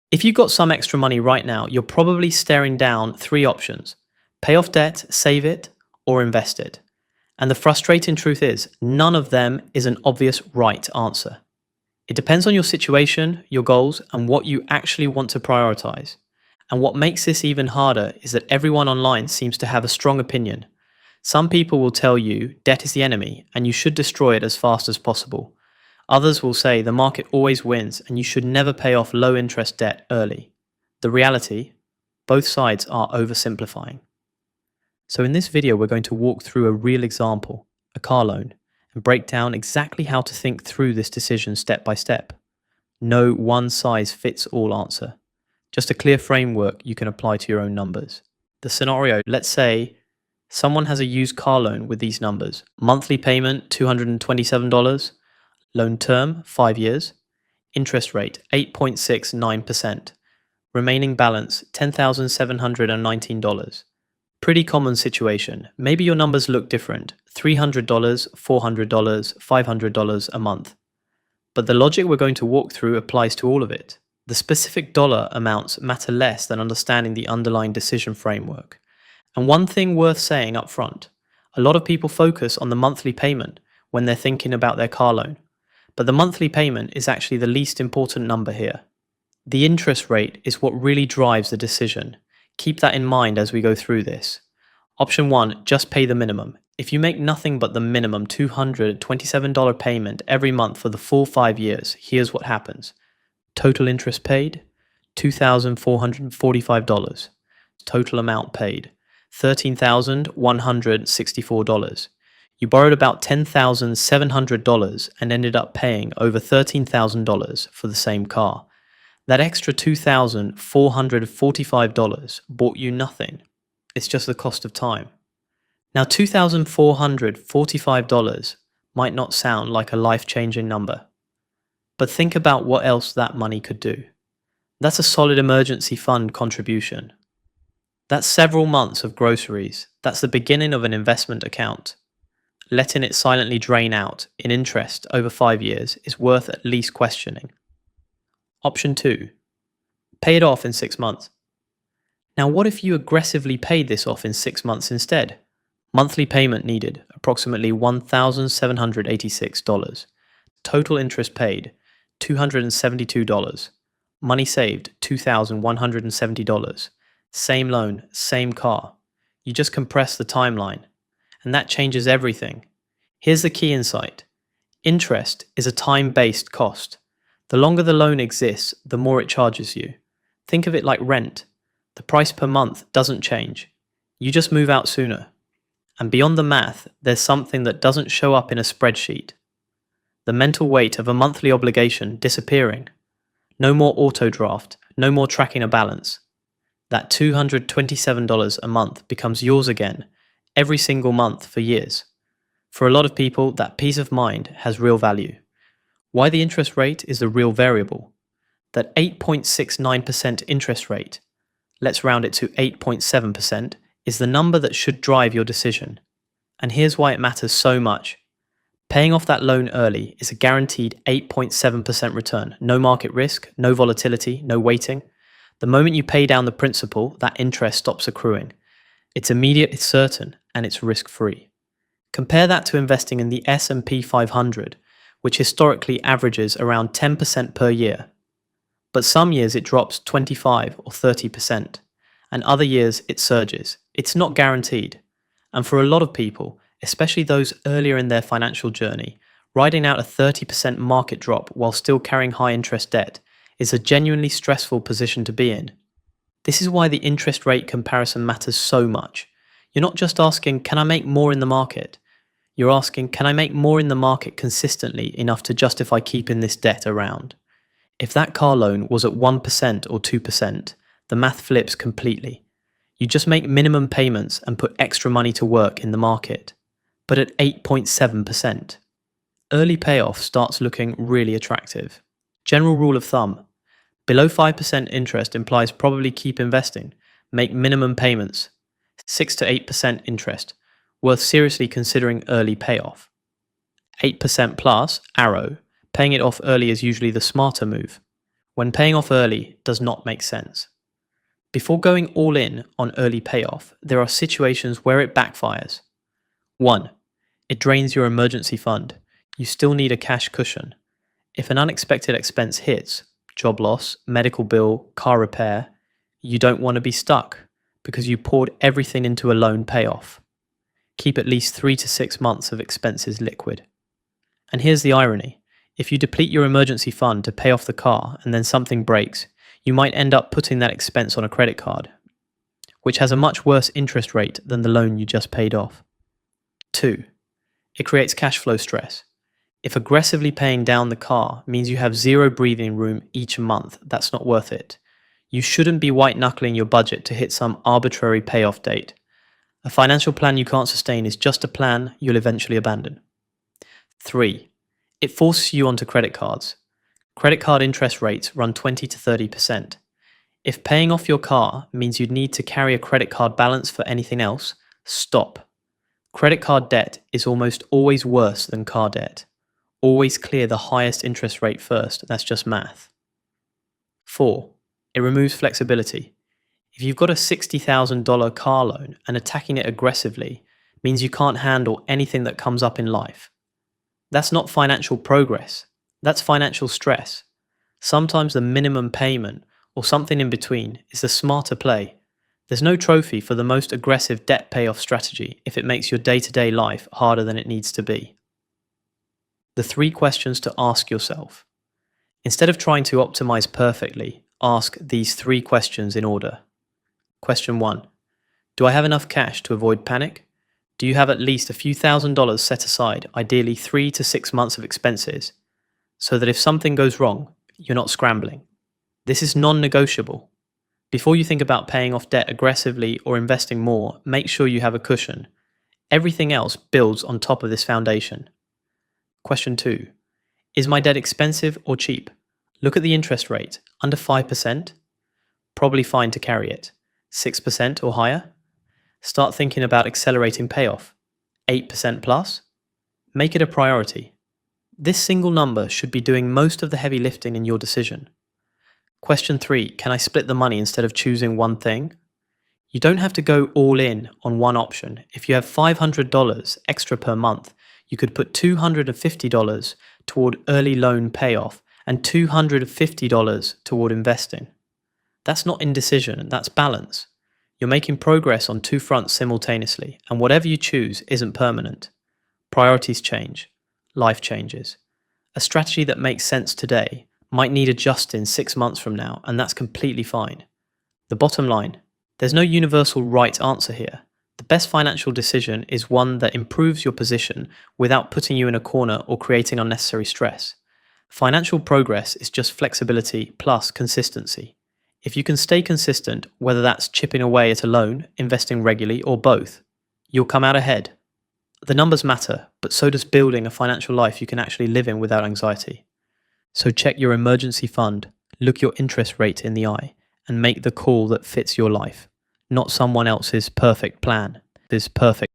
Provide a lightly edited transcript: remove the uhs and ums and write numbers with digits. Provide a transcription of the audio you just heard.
If you've got some extra money right now, you're probably staring down three options: pay off debt, save it, or invest it. And the frustrating truth is, none of them is an obvious right answer. It depends on your situation, your goals, and what you actually want to prioritize. And what makes this even harder is that everyone online seems to have a strong opinion. Some people will tell you debt is the enemy and you should destroy it as fast as possible. Others will say the market always wins and you should never pay off low interest debt early. The reality, both sides are oversimplifying. So in this video, we're going to walk through a real example, a car loan, and break down exactly how to think through this decision step by step. No one size fits all answer, just a clear framework you can apply to your own numbers. The scenario, let's say someone has a used car loan with these numbers: monthly payment $227, loan term 5 years, interest rate 8.69%, remaining balance $10,719. Pretty common situation. Maybe your numbers look different: $300, $400, $500 a month. But the logic we're going to walk through applies to all of it. The specific dollar amounts matter less than understanding the underlying decision framework. And one thing worth saying up front: a lot of people focus on the monthly payment when they're thinking about their car loan. But the monthly payment is actually the least important number here. The interest rate is what really drives the decision. Keep that in mind as we go through this. Option 1, just pay the minimum. If you make nothing but the minimum $227 payment every month for the full 5 years, here's what happens. Total interest paid, $2,445. Total amount paid, $13,164. You borrowed about $10,700 and ended up paying over $13,000 for the same car. That extra $2,445 bought you nothing. It's just the cost of time. Now, $2,445 might not sound like a life-changing number, but think about what else that money could do. That's a solid emergency fund contribution. That's several months of groceries. That's the beginning of an investment account. Letting it silently drain out in interest over 5 years is worth at least questioning. Option 2, pay it off in 6 months. Now, what if you aggressively paid this off in 6 months instead? Monthly payment needed, approximately $1,786. Total interest paid, $272. Money saved, $2,170. Same loan, same car. You just compress the timeline, and that changes everything. Here's the key insight. Interest is a time-based cost. The longer the loan exists, the more it charges you. Think of it like rent. The price per month doesn't change. You just move out sooner. And beyond the math, there's something that doesn't show up in a spreadsheet. The mental weight of a monthly obligation disappearing. No more auto draft, no more tracking a balance. That $227 a month becomes yours again, every single month for years. For a lot of people, that peace of mind has real value. Why the interest rate is the real variable. That 8.69% interest rate, let's round it to 8.7%, is the number that should drive your decision. And here's why it matters so much. Paying off that loan early is a guaranteed 8.7% return. No market risk, no volatility, no waiting. The moment you pay down the principal, that interest stops accruing. It's immediate, it's certain, and it's risk-free. Compare that to investing in the S&P 500, which historically averages around 10% per year. But some years it drops 25 or 30%, and other years it surges. It's not guaranteed. And for a lot of people, especially those earlier in their financial journey, riding out a 30% market drop while still carrying high interest debt is a genuinely stressful position to be in. This is why the interest rate comparison matters so much. You're not just asking, can I make more in the market? You're asking, can I make more in the market consistently enough to justify keeping this debt around? If that car loan was at 1% or 2%, the math flips completely. You just make minimum payments and put extra money to work in the market. But at 8.7%, early payoff starts looking really attractive. General rule of thumb: below 5% interest implies probably keep investing, make minimum payments. 6 to 8% interest, worth seriously considering early payoff. 8% plus, arrow, paying it off early is usually the smarter move. when paying off early does not make sense. Before going all in on early payoff, there are situations where it backfires. 1. It drains your emergency fund. You still need a cash cushion. If an unexpected expense hits, job loss, medical bill, car repair, you don't want to be stuck because you poured everything into a loan payoff. Keep at least 3 to 6 months of expenses liquid. And here's the irony. If you deplete your emergency fund to pay off the car and then something breaks, you might end up putting that expense on a credit card, which has a much worse interest rate than the loan you just paid off. 2. It creates cash flow stress. If aggressively paying down the car means you have zero breathing room each month, that's not worth it. You shouldn't be white-knuckling your budget to hit some arbitrary payoff date. A financial plan you can't sustain is just a plan you'll eventually abandon. 3. It forces you onto credit cards. Credit card interest rates run 20 to 30%. If paying off your car means you'd need to carry a credit card balance for anything else, stop. Credit card debt is almost always worse than car debt. Always clear the highest interest rate first, that's just math. 4. It removes flexibility. If you've got a $60,000 car loan and attacking it aggressively means you can't handle anything that comes up in life. That's not financial progress, that's financial stress. Sometimes the minimum payment or something in between is the smarter play. There's no trophy for the most aggressive debt payoff strategy if it makes your day-to-day life harder than it needs to be. The 3 questions to ask yourself. Instead of trying to optimize perfectly, ask these 3 questions in order. Question 1. Do I have enough cash to avoid panic? Do you have at least a few $1,000s set aside, ideally 3 to 6 months of expenses, so that if something goes wrong, you're not scrambling? This is non-negotiable. Before you think about paying off debt aggressively or investing more, make sure you have a cushion. Everything else builds on top of this foundation. Question 2. Is my debt expensive or cheap? Look at the interest rate. Under 5%? Probably fine to carry it. 6% or higher? Start thinking about accelerating payoff. 8% plus? Make it a priority. This single number should be doing most of the heavy lifting in your decision. Question 3. Can I split the money instead of choosing one thing? You don't have to go all in on one option. If you have $500 extra per month, you could put $250 toward early loan payoff and $250 toward investing. That's not indecision, that's balance. You're making progress on 2 fronts simultaneously, and whatever you choose isn't permanent. Priorities change. Life changes. A strategy that makes sense today might need adjusting 6 months from now, and that's completely fine. The bottom line, there's no universal right answer here. The best financial decision is one that improves your position without putting you in a corner or creating unnecessary stress. Financial progress is just flexibility plus consistency. If you can stay consistent, whether that's chipping away at a loan, investing regularly, or both, you'll come out ahead. The numbers matter, but so does building a financial life you can actually live in without anxiety. So check your emergency fund, look your interest rate in the eye, and make the call that fits your life, not someone else's perfect plan. This perfect